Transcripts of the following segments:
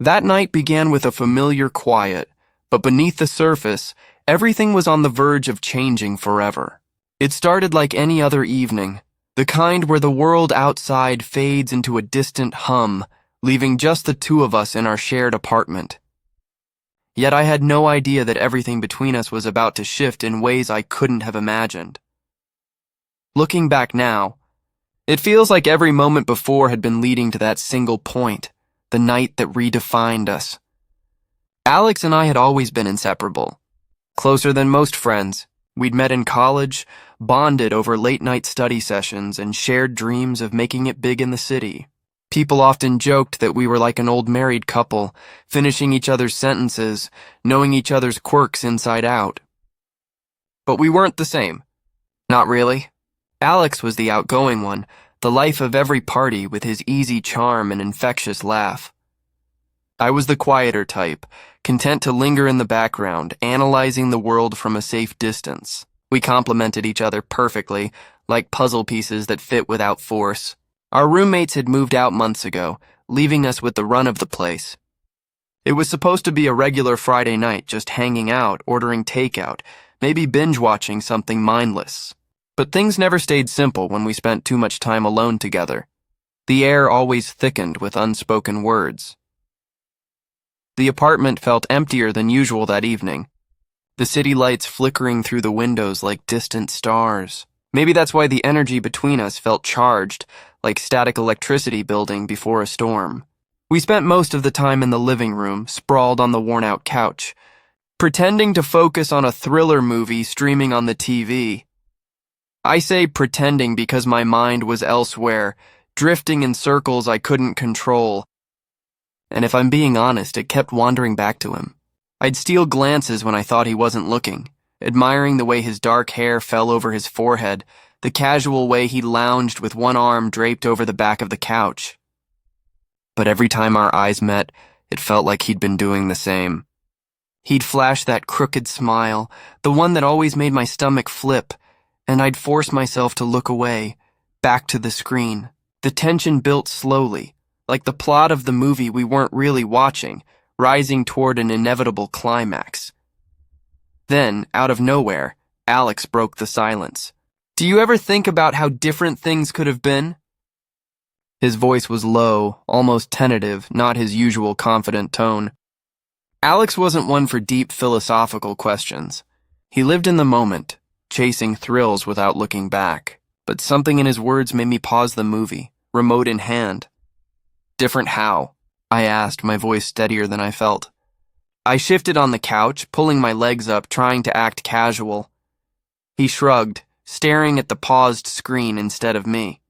That night began with a familiar quiet, but beneath the surface, everything was on the verge of changing forever. It started like any other evening, the kind where the world outside fades into a distant hum, leaving just the two of us in our shared apartment. Yet I had no idea that everything between us was about to shift in ways I couldn't have imagined. Looking back now, it feels like every moment before had been leading to that single point, the night that redefined us. Alex and I had always been inseparable. Closer than most friends, we'd met in college, bonded over late-night study sessions, and shared dreams of making it big in the city. People often joked that we were like an old married couple, finishing each other's sentences, knowing each other's quirks inside out. But we weren't the same. Not really. Alex was the outgoing one, the life of every party with his easy charm and infectious laugh. I was the quieter type, content to linger in the background, analyzing the world from a safe distance. We complemented each other perfectly, like puzzle pieces that fit without force. Our roommates had moved out months ago, leaving us with the run of the place. It was supposed to be a regular Friday night, just hanging out, ordering takeout, maybe binge-watching something mindless. But things never stayed simple when we spent too much time alone together. The air always thickened with unspoken words. The apartment felt emptier than usual that evening, the city lights flickering through the windows like distant stars. Maybe that's why the energy between us felt charged, like static electricity building before a storm. We spent most of the time in the living room, sprawled on the worn-out couch, pretending to focus on a thriller movie streaming on the TV. I say pretending because my mind was elsewhere, drifting in circles I couldn't control. And if I'm being honest, it kept wandering back to him. I'd steal glances when I thought he wasn't looking, admiring the way his dark hair fell over his forehead, the casual way he lounged with one arm draped over the back of the couch. But every time our eyes met, it felt like he'd been doing the same. He'd flash that crooked smile, the one that always made my stomach flip, and I'd force myself to look away, back to the screen. The tension built slowly, like the plot of the movie we weren't really watching, rising toward an inevitable climax. Then, out of nowhere, Alex broke the silence. "Do you ever think about how different things could have been?" His voice was low, almost tentative, not his usual confident tone. Alex wasn't one for deep philosophical questions. He lived in the moment, chasing thrills without looking back. But something in his words made me pause the movie, remote in hand. "Different how?" I asked, my voice steadier than I felt. I shifted on the couch, pulling my legs up, trying to act casual. He shrugged, staring at the paused screen instead of me.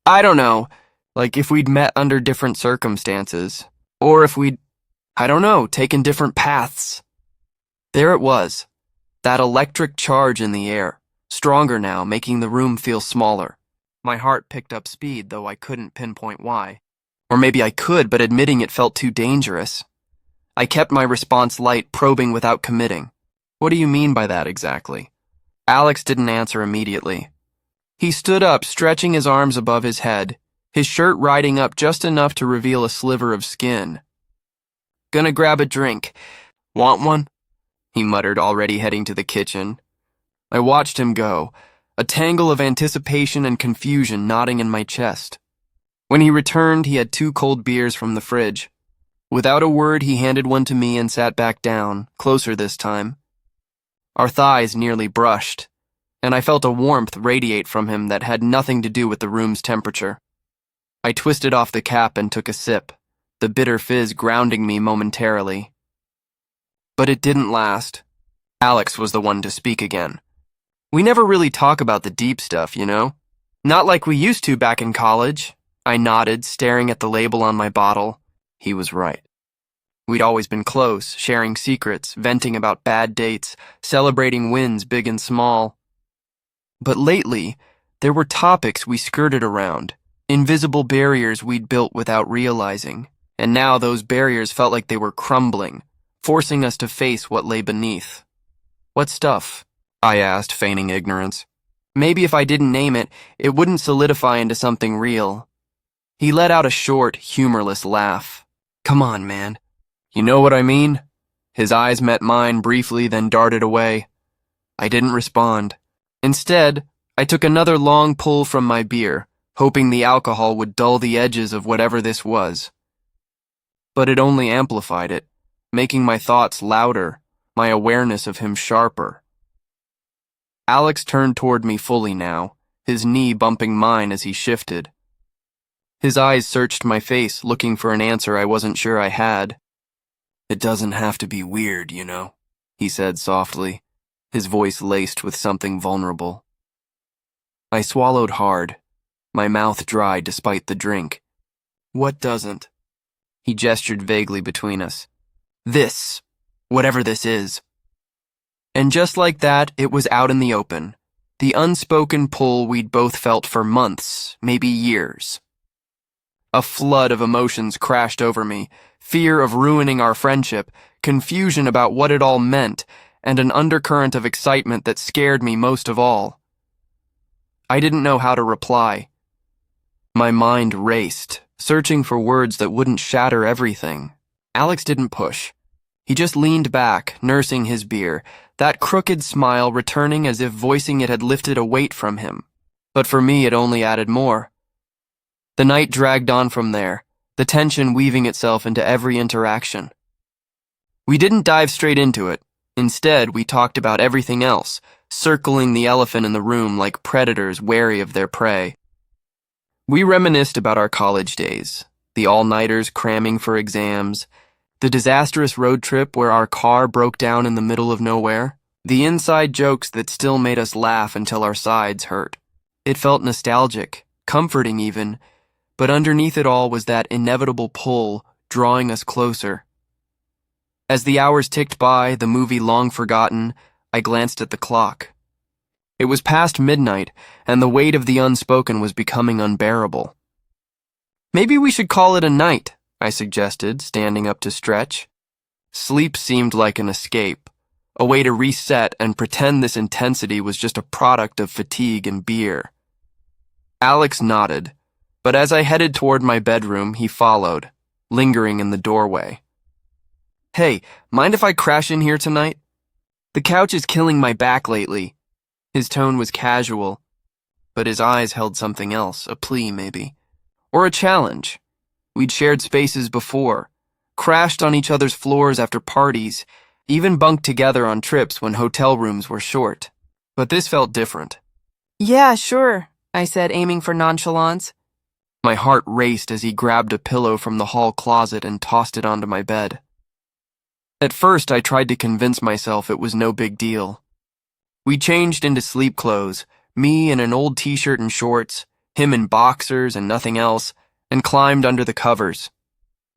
"I don't know, like if we'd met under different circumstances, or if we'd, I don't know, taken different paths." There it was, that electric charge in the air, stronger now, making the room feel smaller. My heart picked up speed, though I couldn't pinpoint why. Or maybe I could, but admitting it felt too dangerous. I kept my response light, probing without committing. "What do you mean by that exactly?" Alex didn't answer immediately. He stood up, stretching his arms above his head, his shirt riding up just enough to reveal a sliver of skin. "Gonna grab a drink. Want one?" he muttered, already heading to the kitchen. I watched him go, a tangle of anticipation and confusion knotting in my chest. When he returned, he had 2 cold beers from the fridge. Without a word, he handed one to me and sat back down, closer this time. Our thighs nearly brushed, and I felt a warmth radiate from him that had nothing to do with the room's temperature. I twisted off the cap and took a sip, the bitter fizz grounding me momentarily. But it didn't last. Alex was the one to speak again. "We never really talk about the deep stuff, you know? Not like we used to back in college." I nodded, staring at the label on my bottle. He was right. We'd always been close, sharing secrets, venting about bad dates, celebrating wins big and small. But lately, there were topics we skirted around, invisible barriers we'd built without realizing, and now those barriers felt like they were crumbling, forcing us to face what lay beneath. "What stuff?" I asked, feigning ignorance. Maybe if I didn't name it, it wouldn't solidify into something real. He let out a short, humorless laugh. Come on, man. You know what I mean? His eyes met mine briefly, then darted away. I didn't respond. Instead, I took another long pull from my beer, hoping the alcohol would dull the edges of whatever this was. But it only amplified it, making my thoughts louder, my awareness of him sharper. Alex turned toward me fully now, his knee bumping mine as he shifted. His eyes searched my face, looking for an answer I wasn't sure I had. "It doesn't have to be weird, you know," he said softly, his voice laced with something vulnerable. I swallowed hard, my mouth dry despite the drink. "What doesn't?" He gestured vaguely between us. "This, whatever this is." And just like that, it was out in the open. The unspoken pull we'd both felt for months, maybe years. A flood of emotions crashed over me, fear of ruining our friendship, confusion about what it all meant, and an undercurrent of excitement that scared me most of all. I didn't know how to reply. My mind raced, searching for words that wouldn't shatter everything. Alex didn't push. He just leaned back, nursing his beer, that crooked smile returning as if voicing it had lifted a weight from him. But for me, it only added more. The night dragged on from there, the tension weaving itself into every interaction. We didn't dive straight into it. Instead, we talked about everything else, circling the elephant in the room like predators wary of their prey. We reminisced about our college days, the all-nighters cramming for exams, the disastrous road trip where our car broke down in the middle of nowhere, the inside jokes that still made us laugh until our sides hurt. It felt nostalgic, comforting even, but underneath it all was that inevitable pull, drawing us closer. As the hours ticked by, the movie long forgotten, I glanced at the clock. It was past midnight, and the weight of the unspoken was becoming unbearable. "Maybe we should call it a night," I suggested, standing up to stretch. Sleep seemed like an escape, a way to reset and pretend this intensity was just a product of fatigue and beer. Alex nodded, but as I headed toward my bedroom, he followed, lingering in the doorway. "Hey, mind if I crash in here tonight? The couch is killing my back lately." His tone was casual, but his eyes held something else, a plea maybe, or a challenge. We'd shared spaces before, crashed on each other's floors after parties, even bunked together on trips when hotel rooms were short. But this felt different. "Yeah, sure," I said, aiming for nonchalance. My heart raced as he grabbed a pillow from the hall closet and tossed it onto my bed. At first, I tried to convince myself it was no big deal. We changed into sleep clothes, me in an old t-shirt and shorts, him in boxers and nothing else, and climbed under the covers.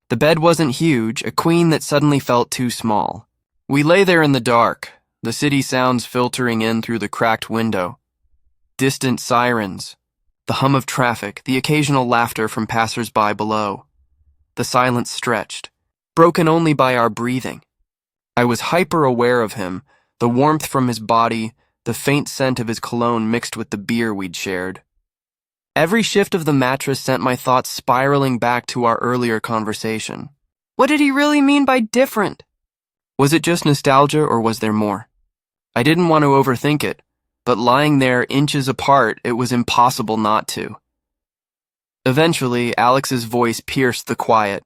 The bed wasn't huge, a queen that suddenly felt too small. We lay there in the dark, the city sounds filtering in through the cracked window. Distant sirens, the hum of traffic, the occasional laughter from passers-by below. The silence stretched, broken only by our breathing. I was hyper-aware of him, the warmth from his body, the faint scent of his cologne mixed with the beer we'd shared. Every shift of the mattress sent my thoughts spiraling back to our earlier conversation. What did he really mean by different? Was it just nostalgia or was there more? I didn't want to overthink it, but lying there inches apart, it was impossible not to. Eventually, Alex's voice pierced the quiet.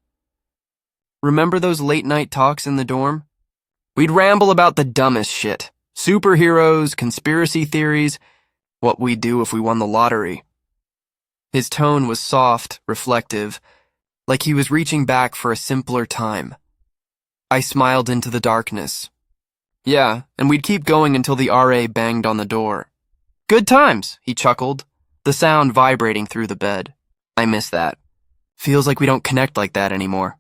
"Remember those late-night talks in the dorm? We'd ramble about the dumbest shit. Superheroes, conspiracy theories, what we'd do if we won the lottery." His tone was soft, reflective, like he was reaching back for a simpler time. I smiled into the darkness. "Yeah, and we'd keep going until the RA banged on the door." "Good times," he chuckled, the sound vibrating through the bed. "I miss that. Feels like we don't connect like that anymore."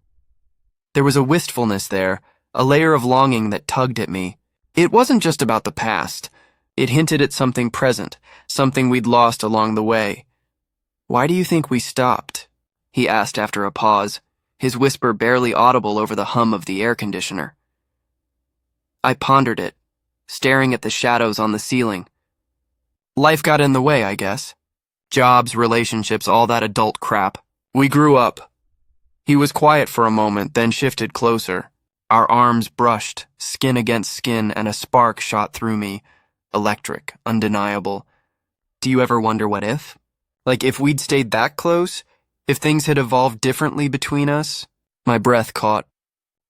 There was a wistfulness there, a layer of longing that tugged at me. It wasn't just about the past. It hinted at something present, something we'd lost along the way. "Why do you think we stopped?" he asked after a pause, his whisper barely audible over the hum of the air conditioner. I pondered it, staring at the shadows on the ceiling. Life got in the way, I guess. Jobs, relationships, all that adult crap. We grew up. He was quiet for a moment, then shifted closer. Our arms brushed, skin against skin, and a spark shot through me. Electric, undeniable. Do you ever wonder what if? Like if we'd stayed that close? If things had evolved differently between us? My breath caught.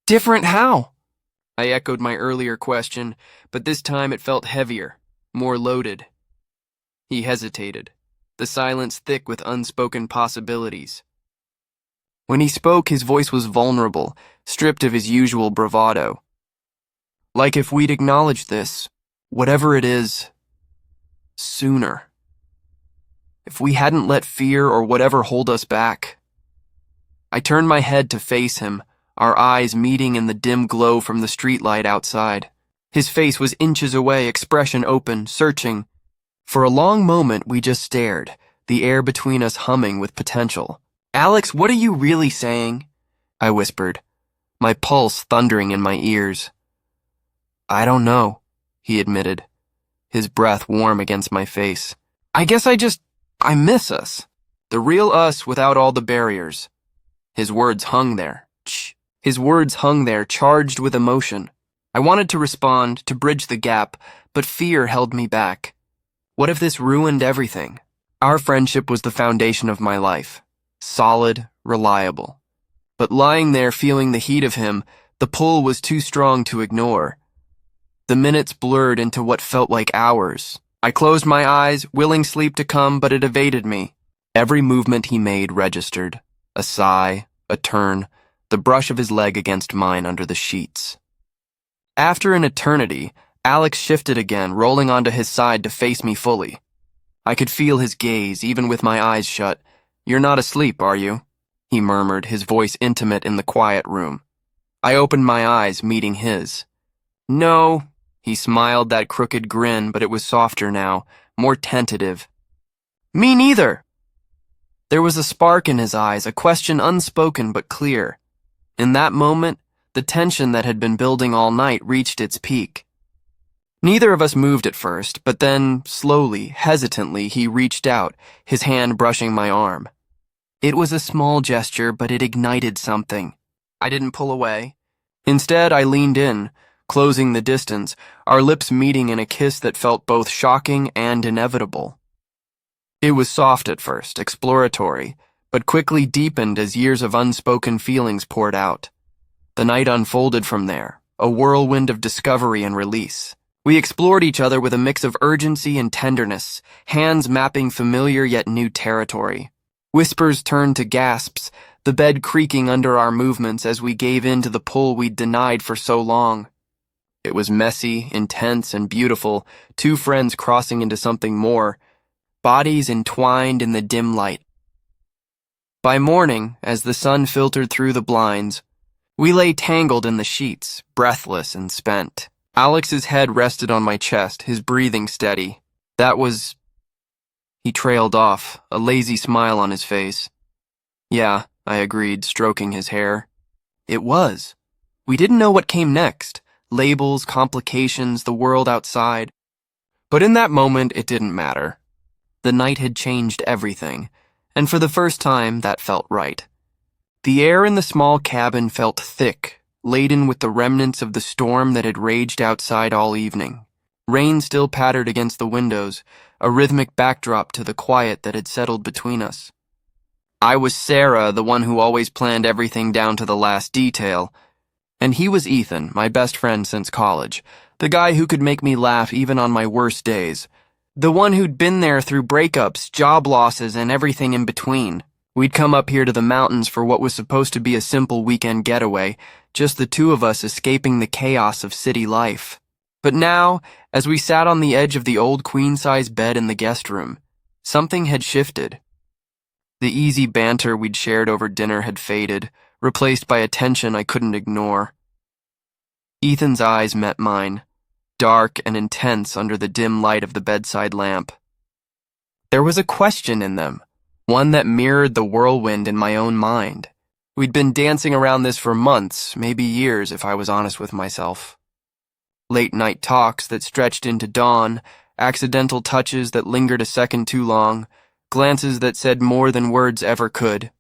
Different how? I echoed my earlier question, but this time it felt heavier, more loaded. He hesitated, the silence thick with unspoken possibilities. When he spoke, his voice was vulnerable, stripped of his usual bravado. Like if we'd acknowledged this, whatever it is, sooner. If we hadn't let fear or whatever hold us back. I turned my head to face him, our eyes meeting in the dim glow from the streetlight outside. His face was inches away, expression open, searching. For a long moment, we just stared, the air between us humming with potential. Alex, what are you really saying? I whispered, my pulse thundering in my ears. I don't know, he admitted, his breath warm against my face. I guess I miss us. The real us without all the barriers. His words hung there. His words hung there, charged with emotion. I wanted to respond, to bridge the gap, but fear held me back. What if this ruined everything? Our friendship was the foundation of my life. Solid, reliable. But lying there feeling the heat of him, the pull was too strong to ignore. The minutes blurred into what felt like hours. I closed my eyes, willing sleep to come, but it evaded me. Every movement he made registered. A sigh, a turn, the brush of his leg against mine under the sheets. After an eternity, Alex shifted again, rolling onto his side to face me fully. I could feel his gaze, even with my eyes shut. You're not asleep, are you? He murmured, his voice intimate in the quiet room. I opened my eyes, meeting his. No, he smiled, that crooked grin, but it was softer now, more tentative. Me neither. There was a spark in his eyes, a question unspoken but clear. In that moment, the tension that had been building all night reached its peak. Neither of us moved at first, but then, slowly, hesitantly, he reached out, his hand brushing my arm. It was a small gesture, but it ignited something. I didn't pull away. Instead, I leaned in, closing the distance, our lips meeting in a kiss that felt both shocking and inevitable. It was soft at first, exploratory, but quickly deepened as years of unspoken feelings poured out. The night unfolded from there, a whirlwind of discovery and release. We explored each other with a mix of urgency and tenderness, hands mapping familiar yet new territory. Whispers turned to gasps, the bed creaking under our movements as we gave in to the pull we'd denied for so long. It was messy, intense, and beautiful, two friends crossing into something more, bodies entwined in the dim light. By morning, as the sun filtered through the blinds, we lay tangled in the sheets, breathless and spent. Alex's head rested on my chest, his breathing steady. That was... He trailed off, a lazy smile on his face. Yeah, I agreed, stroking his hair. It was. We didn't know what came next. Labels, complications, the world outside. But in that moment, it didn't matter. The night had changed everything, and for the first time, that felt right. The air in the small cabin felt thick, laden with the remnants of the storm that had raged outside all evening. Rain still pattered against the windows, a rhythmic backdrop to the quiet that had settled between us. I was Sarah, the one who always planned everything down to the last detail, and he was Ethan, my best friend since college, the guy who could make me laugh even on my worst days. The one who'd been there through breakups, job losses, and everything in between. We'd come up here to the mountains for what was supposed to be a simple weekend getaway, just the two of us escaping the chaos of city life. But now, as we sat on the edge of the old queen-size bed in the guest room, something had shifted. The easy banter we'd shared over dinner had faded, replaced by a tension I couldn't ignore. Ethan's eyes met mine, dark and intense under the dim light of the bedside lamp. There was a question in them, one that mirrored the whirlwind in my own mind. We'd been dancing around this for months, maybe years if I was honest with myself. Late-night talks that stretched into dawn, accidental touches that lingered a second too long, glances that said more than words ever could.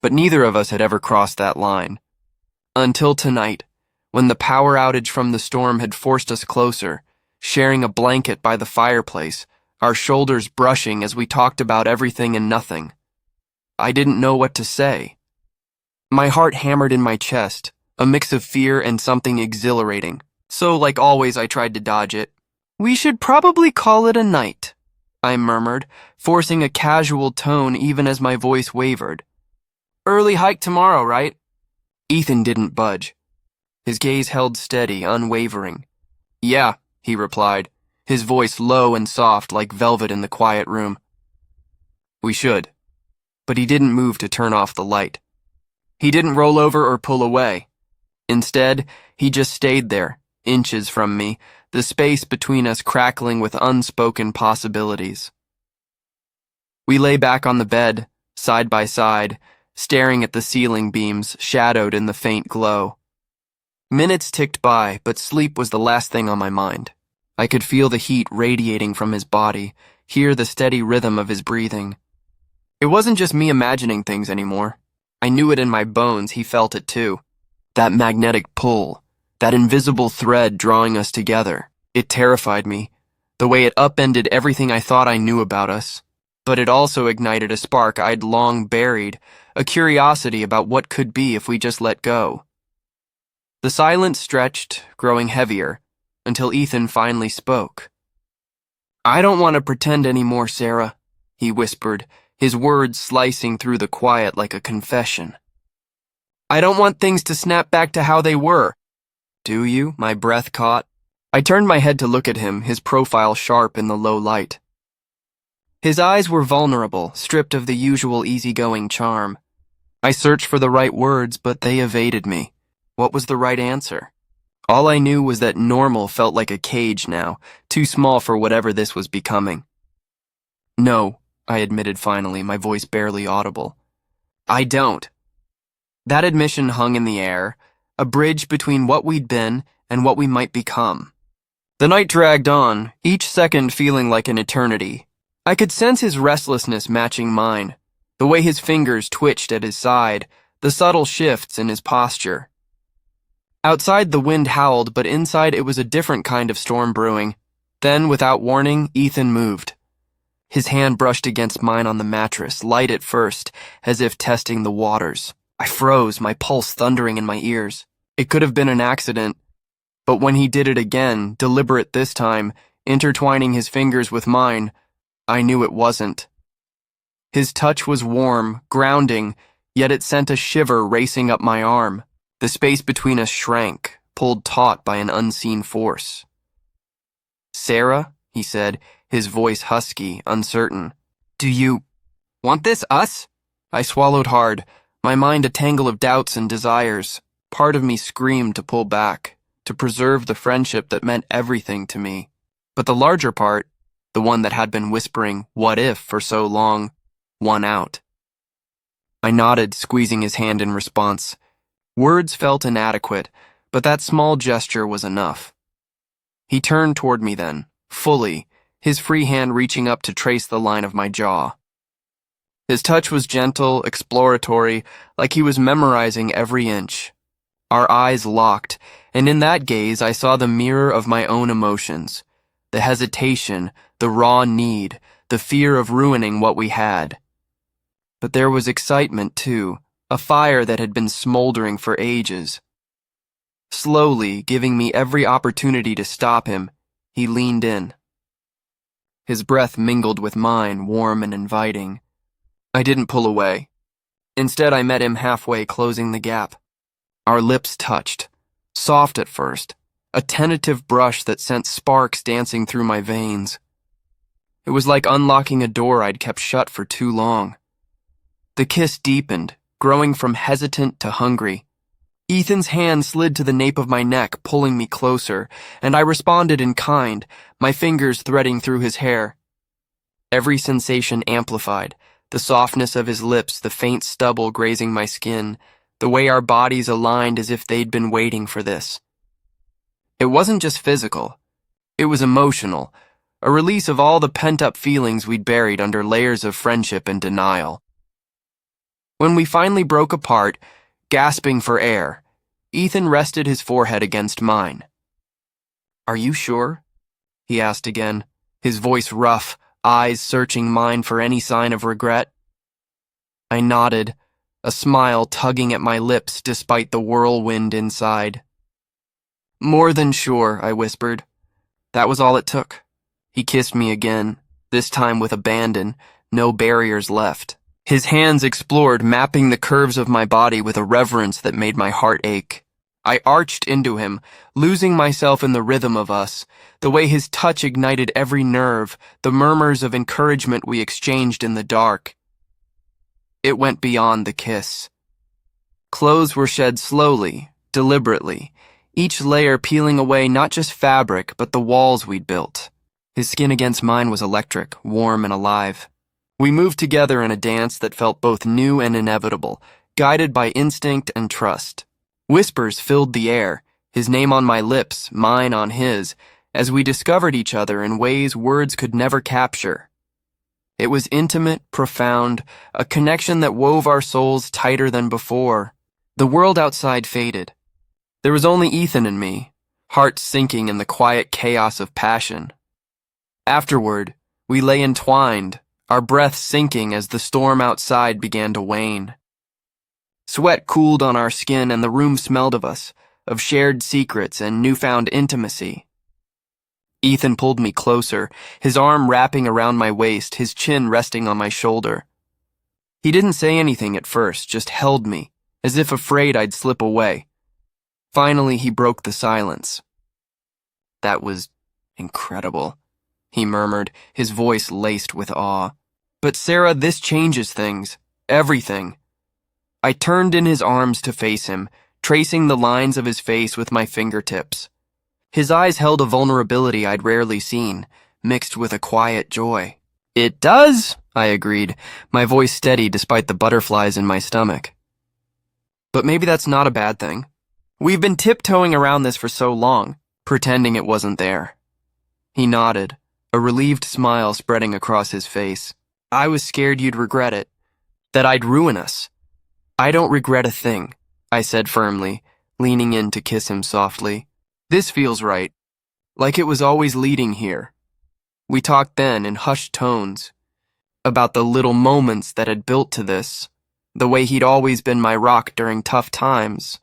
But neither of us had ever crossed that line. Until tonight, when the power outage from the storm had forced us closer, sharing a blanket by the fireplace, our shoulders brushing as we talked about everything and nothing. I didn't know what to say. My heart hammered in my chest, a mix of fear and something exhilarating. So, like always, I tried to dodge it. "We should probably call it a night," I murmured, forcing a casual tone even as my voice wavered. "Early hike tomorrow, right?" Ethan didn't budge. His gaze held steady, unwavering. "Yeah," he replied, his voice low and soft like velvet in the quiet room. "We should." But he didn't move to turn off the light. He didn't roll over or pull away. Instead, he just stayed there, inches from me, the space between us crackling with unspoken possibilities. We lay back on the bed, side by side, staring at the ceiling beams shadowed in the faint glow. Minutes ticked by, but sleep was the last thing on my mind. I could feel the heat radiating from his body, hear the steady rhythm of his breathing. It wasn't just me imagining things anymore. I knew it in my bones, he felt it too. That magnetic pull, that invisible thread drawing us together. It terrified me, the way it upended everything I thought I knew about us. But it also ignited a spark I'd long buried, a curiosity about what could be if we just let go. The silence stretched, growing heavier, until Ethan finally spoke. "I don't want to pretend anymore, Sarah," he whispered, his words slicing through the quiet like a confession. "I don't want things to snap back to how they were." "Do you?" My breath caught. I turned my head to look at him, his profile sharp in the low light. His eyes were vulnerable, stripped of the usual easygoing charm. I searched for the right words, but they evaded me. What was the right answer? All I knew was that normal felt like a cage now, too small for whatever this was becoming. "No," I admitted finally, my voice barely audible. "I don't." That admission hung in the air, a bridge between what we'd been and what we might become. The night dragged on, each second feeling like an eternity. I could sense his restlessness matching mine, the way his fingers twitched at his side, the subtle shifts in his posture. Outside the wind howled, but inside it was a different kind of storm brewing. Then, without warning, Ethan moved. His hand brushed against mine on the mattress, light at first, as if testing the waters. I froze, my pulse thundering in my ears. It could have been an accident, but when he did it again, deliberate this time, intertwining his fingers with mine, I knew it wasn't. His touch was warm, grounding, yet it sent a shiver racing up my arm. The space between us shrank, pulled taut by an unseen force. "Sarah," he said, his voice husky, uncertain. "Do you want this, us?" I swallowed hard, my mind a tangle of doubts and desires. Part of me screamed to pull back, to preserve the friendship that meant everything to me. But the larger part, the one that had been whispering, "What if?" for so long, won out. I nodded, squeezing his hand in response. Words felt inadequate, but that small gesture was enough. He turned toward me then, fully, his free hand reaching up to trace the line of my jaw. His touch was gentle, exploratory, like he was memorizing every inch. Our eyes locked, and in that gaze I saw the mirror of my own emotions. The hesitation, the raw need, the fear of ruining what we had. But there was excitement, too, a fire that had been smoldering for ages. Slowly, giving me every opportunity to stop him, he leaned in. His breath mingled with mine, warm and inviting. I didn't pull away. Instead, I met him halfway, closing the gap. Our lips touched, soft at first, a tentative brush that sent sparks dancing through my veins. It was like unlocking a door I'd kept shut for too long. The kiss deepened, growing from hesitant to hungry. Ethan's hand slid to the nape of my neck, pulling me closer, and I responded in kind, my fingers threading through his hair. Every sensation amplified, the softness of his lips, the faint stubble grazing my skin, the way our bodies aligned as if they'd been waiting for this. It wasn't just physical. It was emotional, a release of all the pent-up feelings we'd buried under layers of friendship and denial. When we finally broke apart, gasping for air, Ethan rested his forehead against mine. "Are you sure?" he asked again, his voice rough, eyes searching mine for any sign of regret. I nodded, a smile tugging at my lips despite the whirlwind inside. "More than sure," I whispered. That was all it took. He kissed me again, this time with abandon, no barriers left. His hands explored, mapping the curves of my body with a reverence that made my heart ache. I arched into him, losing myself in the rhythm of us, the way his touch ignited every nerve, the murmurs of encouragement we exchanged in the dark. It went beyond the kiss. Clothes were shed slowly, deliberately, each layer peeling away not just fabric, but the walls we'd built. His skin against mine was electric, warm and alive. We moved together in a dance that felt both new and inevitable, guided by instinct and trust. Whispers filled the air, his name on my lips, mine on his, as we discovered each other in ways words could never capture. It was intimate, profound, a connection that wove our souls tighter than before. The world outside faded. There was only Ethan and me, hearts sinking in the quiet chaos of passion. Afterward, we lay entwined, our breath sinking as the storm outside began to wane. Sweat cooled on our skin and the room smelled of us, of shared secrets and newfound intimacy. Ethan pulled me closer, his arm wrapping around my waist, his chin resting on my shoulder. He didn't say anything at first, just held me, as if afraid I'd slip away. Finally, he broke the silence. "That was incredible," he murmured, his voice laced with awe. "But Sarah, this changes things. Everything." I turned in his arms to face him, tracing the lines of his face with my fingertips. His eyes held a vulnerability I'd rarely seen, mixed with a quiet joy. "It does," I agreed, my voice steady despite the butterflies in my stomach. "But maybe that's not a bad thing. We've been tiptoeing around this for so long, pretending it wasn't there." He nodded, a relieved smile spreading across his face. "I was scared you'd regret it, that I'd ruin us." "I don't regret a thing," I said firmly, leaning in to kiss him softly. "This feels right, like it was always leading here." We talked then in hushed tones, about the little moments that had built to this, the way he'd always been my rock during tough times,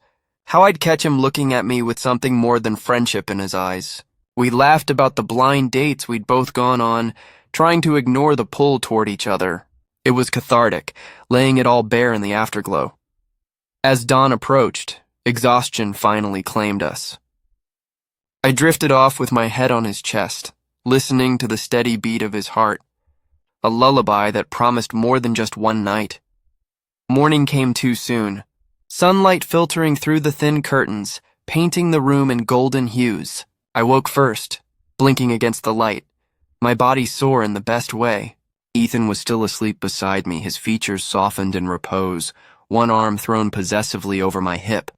how I'd catch him looking at me with something more than friendship in his eyes. We laughed about the blind dates we'd both gone on, trying to ignore the pull toward each other. It was cathartic, laying it all bare in the afterglow. As dawn approached, exhaustion finally claimed us. I drifted off with my head on his chest, listening to the steady beat of his heart, a lullaby that promised more than just one night. Morning came too soon, sunlight filtering through the thin curtains, painting the room in golden hues. I woke first, blinking against the light, my body sore in the best way. Ethan was still asleep beside me, his features softened in repose, one arm thrown possessively over my hip.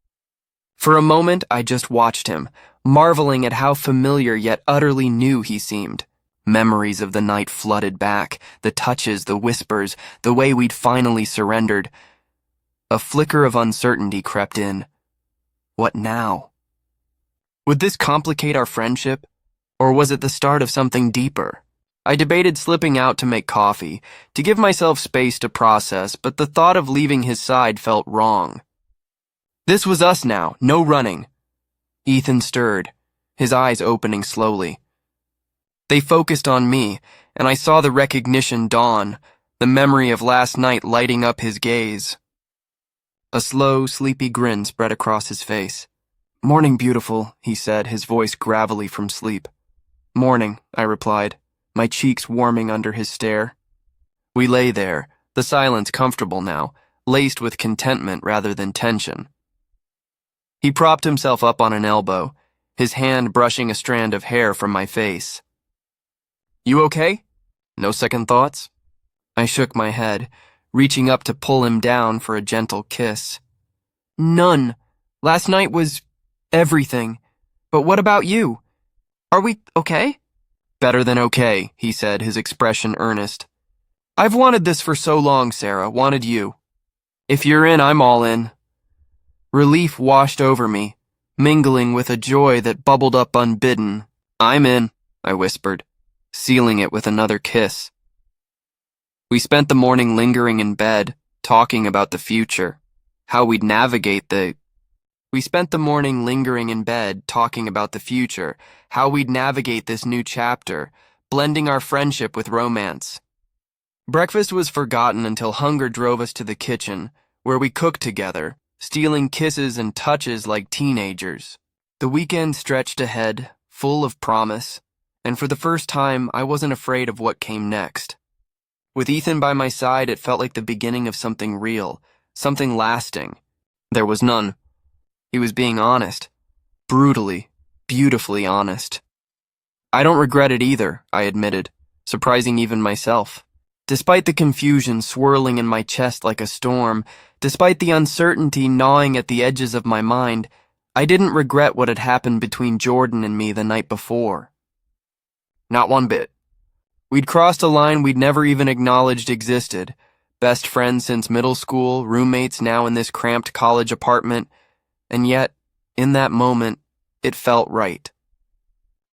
For a moment, I just watched him, marveling at how familiar yet utterly new he seemed. Memories of the night flooded back, the touches, the whispers, the way we'd finally surrendered. A flicker of uncertainty crept in. What now? Would this complicate our friendship, or was it the start of something deeper? I debated slipping out to make coffee, to give myself space to process, but the thought of leaving his side felt wrong. This was us now, no running. Ethan stirred, his eyes opening slowly. They focused on me, and I saw the recognition dawn, the memory of last night lighting up his gaze. A slow, sleepy grin spread across his face. "Morning, beautiful," he said, his voice gravelly from sleep. "Morning," I replied, my cheeks warming under his stare. We lay there, the silence comfortable now, laced with contentment rather than tension. He propped himself up on an elbow, his hand brushing a strand of hair from my face. "You okay? No second thoughts?" I shook my head, reaching up to pull him down for a gentle kiss. "None. Last night was everything. But what about you? Are we okay?" "Better than okay," he said, his expression earnest. "I've wanted this for so long, Sarah, wanted you." If you're in, I'm all in. Relief washed over me, mingling with a joy that bubbled up unbidden. I'm in, I whispered, sealing it with another kiss. We spent the morning lingering in bed, talking about the future, how we'd navigate this new chapter, blending our friendship with romance. Breakfast was forgotten until hunger drove us to the kitchen, where we cooked together, stealing kisses and touches like teenagers. The weekend stretched ahead, full of promise, and for the first time, I wasn't afraid of what came next. With Ethan by my side, it felt like the beginning of something real, something lasting. There was none. He was being honest. Brutally, beautifully honest. I don't regret it either, I admitted, surprising even myself. Despite the confusion swirling in my chest like a storm, despite the uncertainty gnawing at the edges of my mind, I didn't regret what had happened between Jordan and me the night before. Not one bit. We'd crossed a line we'd never even acknowledged existed. Best friends since middle school, roommates now in this cramped college apartment, and yet, in that moment, it felt right.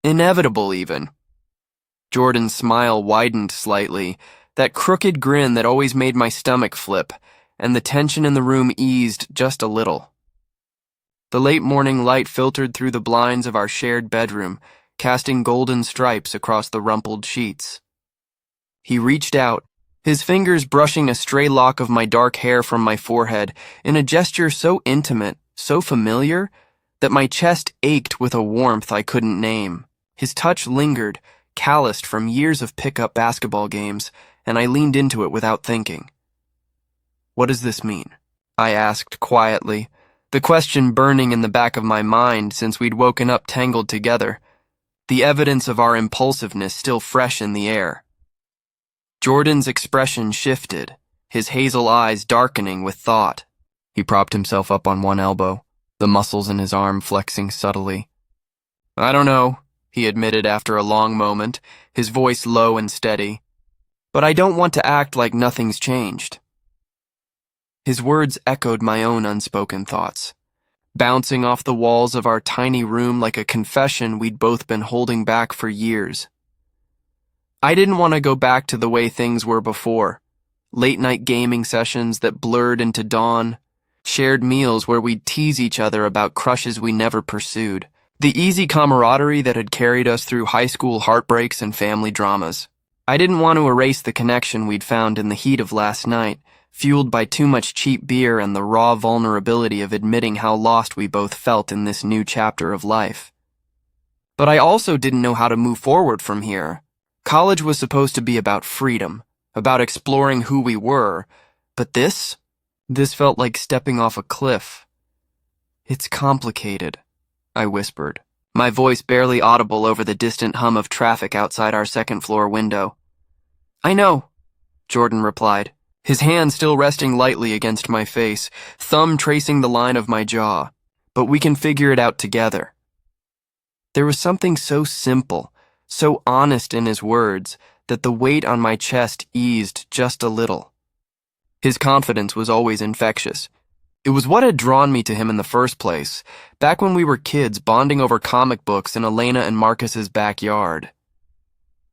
Inevitable, even. Jordan's smile widened slightly, that crooked grin that always made my stomach flip, and the tension in the room eased just a little. The late morning light filtered through the blinds of our shared bedroom, casting golden stripes across the rumpled sheets. He reached out, his fingers brushing a stray lock of my dark hair from my forehead in a gesture so intimate, so familiar, that my chest ached with a warmth I couldn't name. His touch lingered, calloused from years of pickup basketball games, and I leaned into it without thinking. What does this mean? I asked quietly, the question burning in the back of my mind since we'd woken up tangled together, the evidence of our impulsiveness still fresh in the air. Jordan's expression shifted, his hazel eyes darkening with thought. He propped himself up on one elbow, the muscles in his arm flexing subtly. I don't know, he admitted after a long moment, his voice low and steady. But I don't want to act like nothing's changed. His words echoed my own unspoken thoughts, bouncing off the walls of our tiny room like a confession we'd both been holding back for years. I didn't want to go back to the way things were before. Late-night gaming sessions that blurred into dawn, shared meals where we'd tease each other about crushes we never pursued, the easy camaraderie that had carried us through high school heartbreaks and family dramas. I didn't want to erase the connection we'd found in the heat of last night, fueled by too much cheap beer and the raw vulnerability of admitting how lost we both felt in this new chapter of life. But I also didn't know how to move forward from here. College was supposed to be about freedom, about exploring who we were, but this felt like stepping off a cliff. It's complicated, I whispered, my voice barely audible over the distant hum of traffic outside our second-floor window. I know, Jordan replied, his hand still resting lightly against my face, thumb tracing the line of my jaw. But we can figure it out together. There was something so simple, so honest in his words, that the weight on my chest eased just a little. His confidence was always infectious. It was what had drawn me to him in the first place, back when we were kids bonding over comic books in Elena and Marcus's backyard.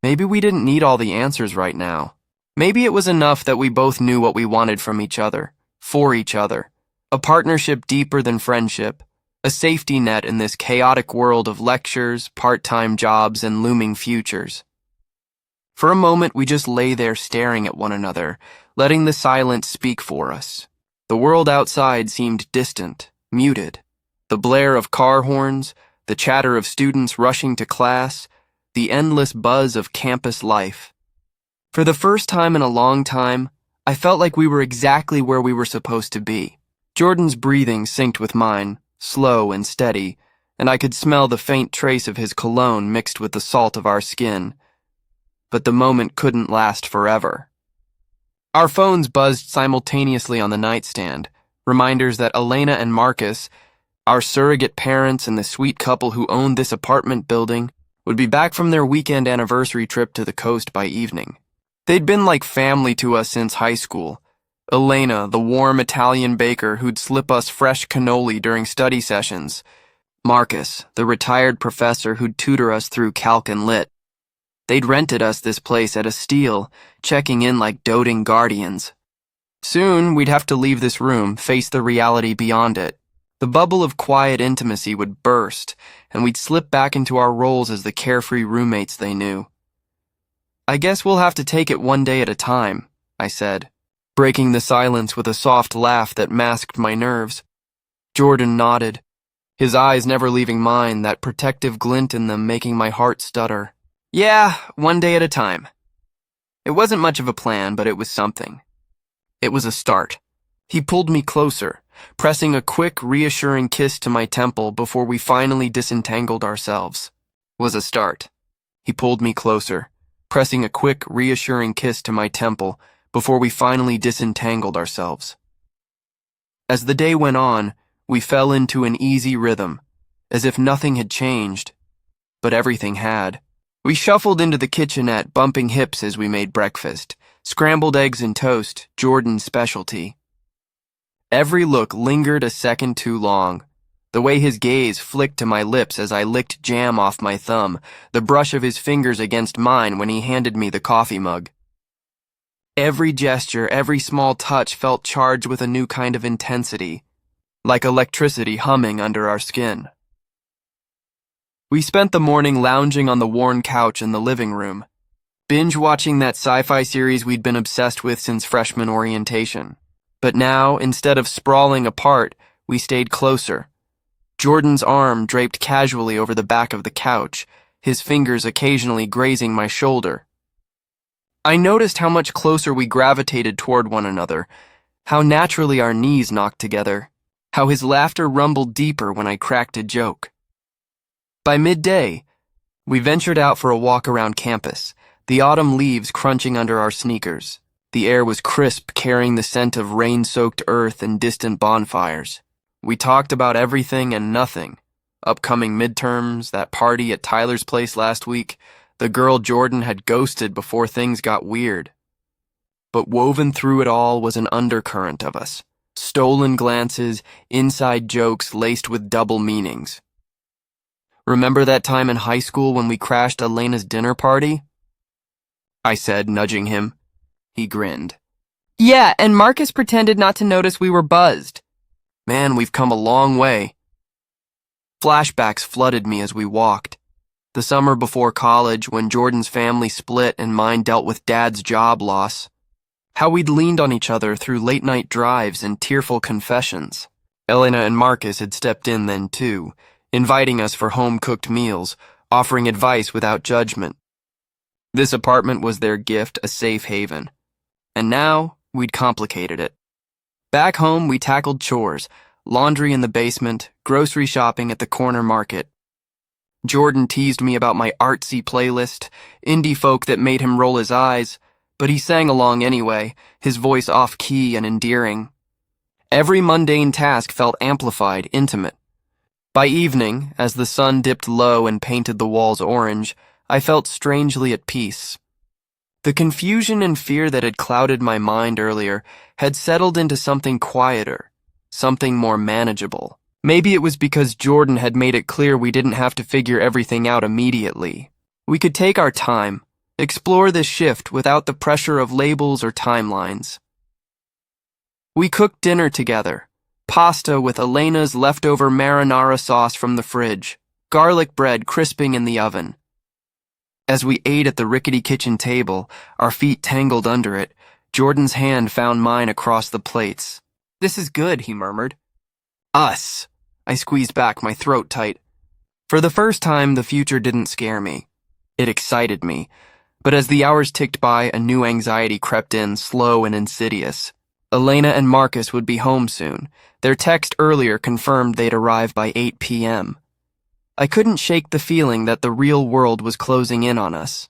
Maybe we didn't need all the answers right now. Maybe it was enough that we both knew what we wanted from each other, for each other. A partnership deeper than friendship, a safety net in this chaotic world of lectures, part-time jobs, and looming futures. For a moment, we just lay there staring at one another, letting the silence speak for us. The world outside seemed distant, muted. The blare of car horns, the chatter of students rushing to class, the endless buzz of campus life. For the first time in a long time, I felt like we were exactly where we were supposed to be. Jordan's breathing synced with mine, slow and steady, and I could smell the faint trace of his cologne mixed with the salt of our skin. But the moment couldn't last forever. Our phones buzzed simultaneously on the nightstand, reminders that Elena and Marcus, our surrogate parents and the sweet couple who owned this apartment building, would be back from their weekend anniversary trip to the coast by evening. They'd been like family to us since high school, Elena, the warm Italian baker who'd slip us fresh cannoli during study sessions. Marcus, the retired professor who'd tutor us through calc and lit. They'd rented us this place at a steal, checking in like doting guardians. Soon, we'd have to leave this room, face the reality beyond it. The bubble of quiet intimacy would burst, and we'd slip back into our roles as the carefree roommates they knew. I guess we'll have to take it one day at a time, I said, breaking the silence with a soft laugh that masked my nerves. Jordan nodded, his eyes never leaving mine, that protective glint in them making my heart stutter. Yeah, one day at a time. It wasn't much of a plan, but it was something. It was a start. He pulled me closer, pressing a quick, reassuring kiss to my temple before we finally disentangled ourselves. Was a start. He pulled me closer, pressing a quick, reassuring kiss to my temple before we finally disentangled ourselves. As the day went on, we fell into an easy rhythm, as if nothing had changed, but everything had. We shuffled into the kitchenette, bumping hips as we made breakfast, scrambled eggs and toast, Jordan's specialty. Every look lingered a second too long. The way his gaze flicked to my lips as I licked jam off my thumb, the brush of his fingers against mine when he handed me the coffee mug. Every gesture, every small touch felt charged with a new kind of intensity, like electricity humming under our skin. We spent the morning lounging on the worn couch in the living room, binge-watching that sci-fi series we'd been obsessed with since freshman orientation. But now, instead of sprawling apart, we stayed closer. Jordan's arm draped casually over the back of the couch, his fingers occasionally grazing my shoulder. I noticed how much closer we gravitated toward one another, how naturally our knees knocked together, how his laughter rumbled deeper when I cracked a joke. By midday, we ventured out for a walk around campus, the autumn leaves crunching under our sneakers. The air was crisp, carrying the scent of rain-soaked earth and distant bonfires. We talked about everything and nothing. Upcoming midterms, that party at Tyler's place last week, the girl Jordan had ghosted before things got weird. But woven through it all was an undercurrent of us. Stolen glances, inside jokes laced with double meanings. Remember that time in high school when we crashed Elena's dinner party? I said, nudging him. He grinned. Yeah, and Marcus pretended not to notice we were buzzed. Man, we've come a long way. Flashbacks flooded me as we walked. The summer before college, when Jordan's family split and mine dealt with Dad's job loss. How we'd leaned on each other through late-night drives and tearful confessions. Elena and Marcus had stepped in then too, inviting us for home-cooked meals, offering advice without judgment. This apartment was their gift, a safe haven. And now, we'd complicated it. Back home, we tackled chores, laundry in the basement, grocery shopping at the corner market. Jordan teased me about my artsy playlist, indie folk that made him roll his eyes, but he sang along anyway, his voice off-key and endearing. Every mundane task felt amplified, intimate. By evening, as the sun dipped low and painted the walls orange, I felt strangely at peace. The confusion and fear that had clouded my mind earlier had settled into something quieter, something more manageable. Maybe it was because Jordan had made it clear we didn't have to figure everything out immediately. We could take our time, explore this shift without the pressure of labels or timelines. We cooked dinner together, pasta with Elena's leftover marinara sauce from the fridge, garlic bread crisping in the oven. As we ate at the rickety kitchen table, our feet tangled under it, Jordan's hand found mine across the plates. "This is good," he murmured. "Us." I squeezed back, my throat tight. For the first time, the future didn't scare me. It excited me. But as the hours ticked by, a new anxiety crept in, slow and insidious. Elena and Marcus would be home soon. Their text earlier confirmed they'd arrive by 8 p.m. I couldn't shake the feeling that the real world was closing in on us.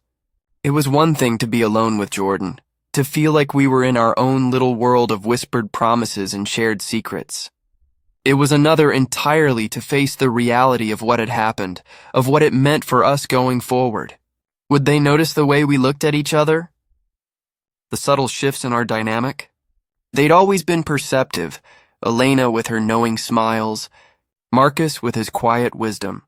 It was one thing to be alone with Jordan, to feel like we were in our own little world of whispered promises and shared secrets. It was another entirely to face the reality of what had happened, of what it meant for us going forward. Would they notice the way we looked at each other? The subtle shifts in our dynamic? They'd always been perceptive, Elena with her knowing smiles, Marcus with his quiet wisdom.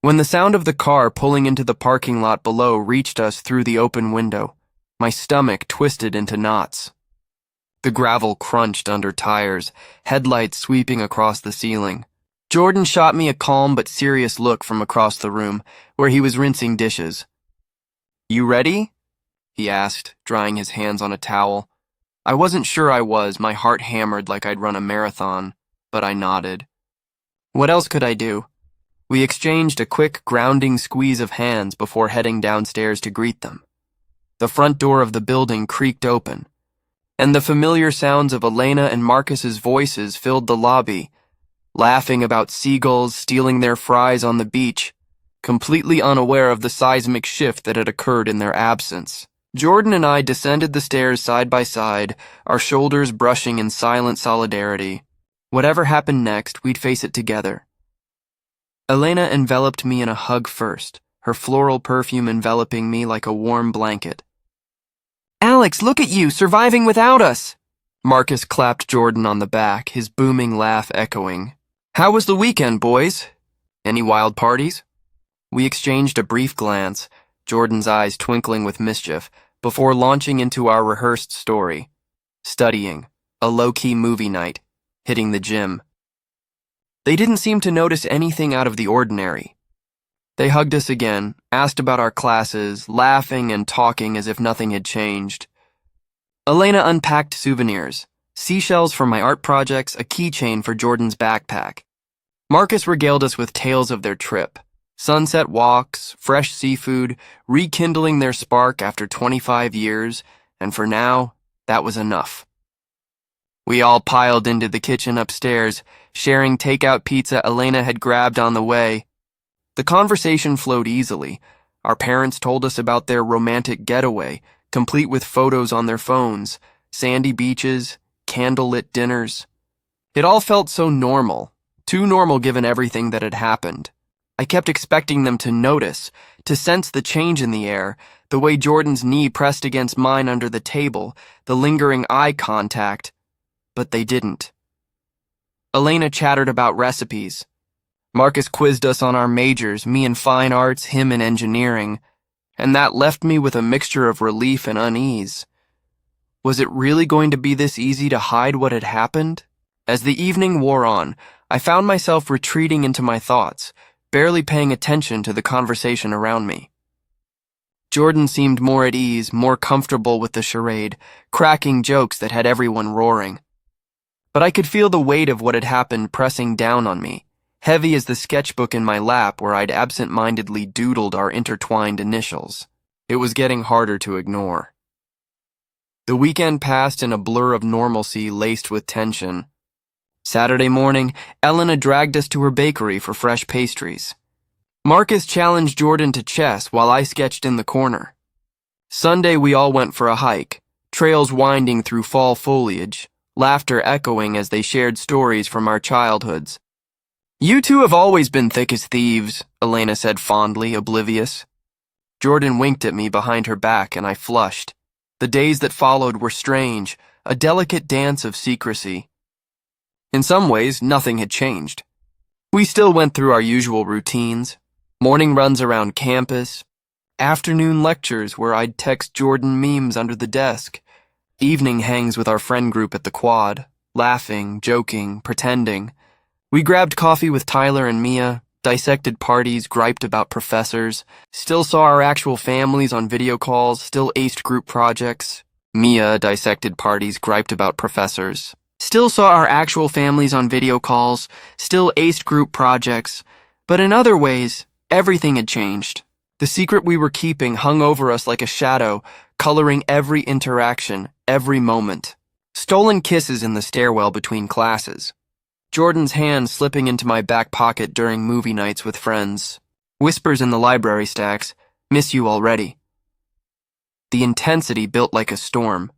When the sound of the car pulling into the parking lot below reached us through the open window, my stomach twisted into knots. The gravel crunched under tires, headlights sweeping across the ceiling. Jordan shot me a calm but serious look from across the room, where he was rinsing dishes. "You ready?" he asked, drying his hands on a towel. I wasn't sure I was, my heart hammered like I'd run a marathon, but I nodded. What else could I do? We exchanged a quick, grounding squeeze of hands before heading downstairs to greet them. The front door of the building creaked open, and the familiar sounds of Elena and Marcus's voices filled the lobby, laughing about seagulls stealing their fries on the beach, completely unaware of the seismic shift that had occurred in their absence. Jordan and I descended the stairs side by side, our shoulders brushing in silent solidarity. Whatever happened next, we'd face it together. Elena enveloped me in a hug first, her floral perfume enveloping me like a warm blanket. "Alex, look at you, surviving without us!" Marcus clapped Jordan on the back, his booming laugh echoing. "How was the weekend, boys? Any wild parties?" We exchanged a brief glance, Jordan's eyes twinkling with mischief, before launching into our rehearsed story. Studying, a low-key movie night, hitting the gym. They didn't seem to notice anything out of the ordinary. They hugged us again, asked about our classes, laughing and talking as if nothing had changed. Elena unpacked souvenirs, seashells for my art projects, a keychain for Jordan's backpack. Marcus regaled us with tales of their trip. Sunset walks, fresh seafood, rekindling their spark after 25 years, and for now, that was enough. We all piled into the kitchen upstairs, sharing takeout pizza Elena had grabbed on the way. The conversation flowed easily. Our parents told us about their romantic getaway, complete with photos on their phones, sandy beaches, candlelit dinners. It all felt so normal, too normal given everything that had happened. I kept expecting them to notice, to sense the change in the air, the way Jordan's knee pressed against mine under the table, the lingering eye contact, but they didn't. Elena chattered about recipes. Marcus quizzed us on our majors, me in fine arts, him in engineering, and that left me with a mixture of relief and unease. Was it really going to be this easy to hide what had happened? As the evening wore on, I found myself retreating into my thoughts, barely paying attention to the conversation around me. Jordan seemed more at ease, more comfortable with the charade, cracking jokes that had everyone roaring. But I could feel the weight of what had happened pressing down on me, heavy as the sketchbook in my lap where I'd absent-mindedly doodled our intertwined initials. It was getting harder to ignore. The weekend passed in a blur of normalcy laced with tension. Saturday morning, Elena dragged us to her bakery for fresh pastries. Marcus challenged Jordan to chess while I sketched in the corner. Sunday, we all went for a hike, trails winding through fall foliage, laughter echoing as they shared stories from our childhoods. "You two have always been thick as thieves," Elena said fondly, oblivious. Jordan winked at me behind her back and I flushed. The days that followed were strange, a delicate dance of secrecy. In some ways, nothing had changed. We still went through our usual routines, morning runs around campus, afternoon lectures where I'd text Jordan memes under the desk, evening hangs with our friend group at the quad, laughing, joking, pretending. We grabbed coffee with Tyler and Mia, dissected parties, griped about professors, still saw our actual families on video calls, still aced group projects. Mia dissected parties, griped about professors. Still saw our actual families on video calls, still aced group projects, but in other ways, everything had changed. The secret we were keeping hung over us like a shadow, coloring every interaction, every moment. Stolen kisses in the stairwell between classes. Jordan's hand slipping into my back pocket during movie nights with friends. Whispers in the library stacks, "Miss you already." The intensity built like a storm,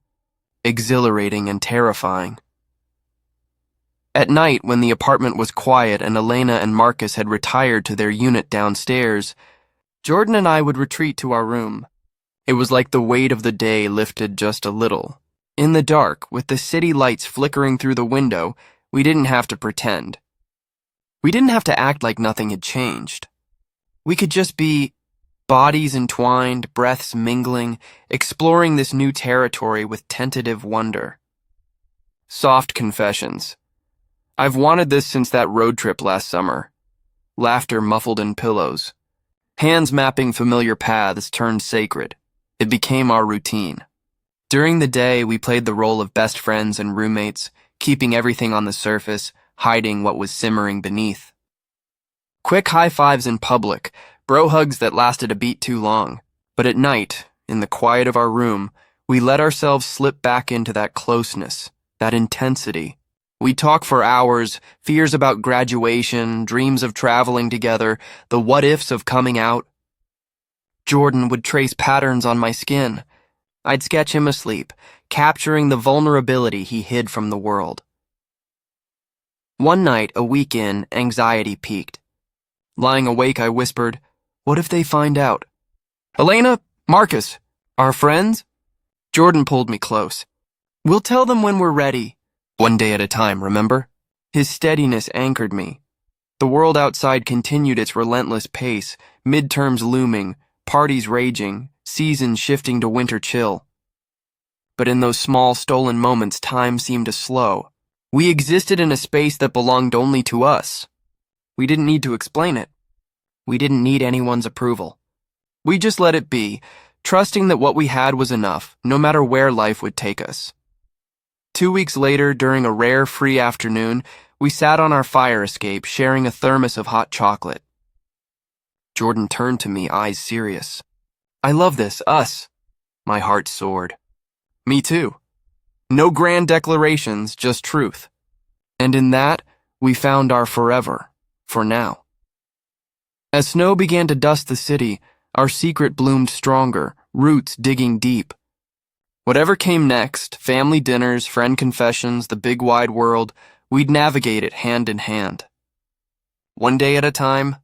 exhilarating and terrifying. At night, when the apartment was quiet and Elena and Marcus had retired to their unit downstairs, Jordan and I would retreat to our room. It was like the weight of the day lifted just a little. In the dark, with the city lights flickering through the window, we didn't have to pretend. We didn't have to act like nothing had changed. We could just be bodies entwined, breaths mingling, exploring this new territory with tentative wonder. Soft confessions. I've wanted this since that road trip last summer. Laughter muffled in pillows. Hands mapping familiar paths turned sacred. It became our routine. During the day, we played the role of best friends and roommates, keeping everything on the surface, hiding what was simmering beneath. Quick high fives in public, bro hugs that lasted a beat too long. But at night, in the quiet of our room, we let ourselves slip back into that closeness, that intensity. We'd talk for hours, fears about graduation, dreams of traveling together, the what-ifs of coming out. Jordan would trace patterns on my skin. I'd sketch him asleep, capturing the vulnerability he hid from the world. One night, a week in, anxiety peaked. Lying awake, I whispered, "What if they find out?" "Elena, Marcus, our friends?" Jordan pulled me close. "We'll tell them when we're ready. One day at a time, remember?" His steadiness anchored me. The world outside continued its relentless pace, midterms looming, parties raging, seasons shifting to winter chill. But in those small, stolen moments, time seemed to slow. We existed in a space that belonged only to us. We didn't need to explain it. We didn't need anyone's approval. We just let it be, trusting that what we had was enough, no matter where life would take us. 2 weeks later, during a rare free afternoon, we sat on our fire escape, sharing a thermos of hot chocolate. Jordan turned to me, eyes serious. "I love this, us." My heart soared. "Me too." No grand declarations, just truth. And in that, we found our forever, for now. As snow began to dust the city, our secret bloomed stronger, roots digging deep. Whatever came next, family dinners, friend confessions, the big wide world, we'd navigate it hand in hand. One day at a time,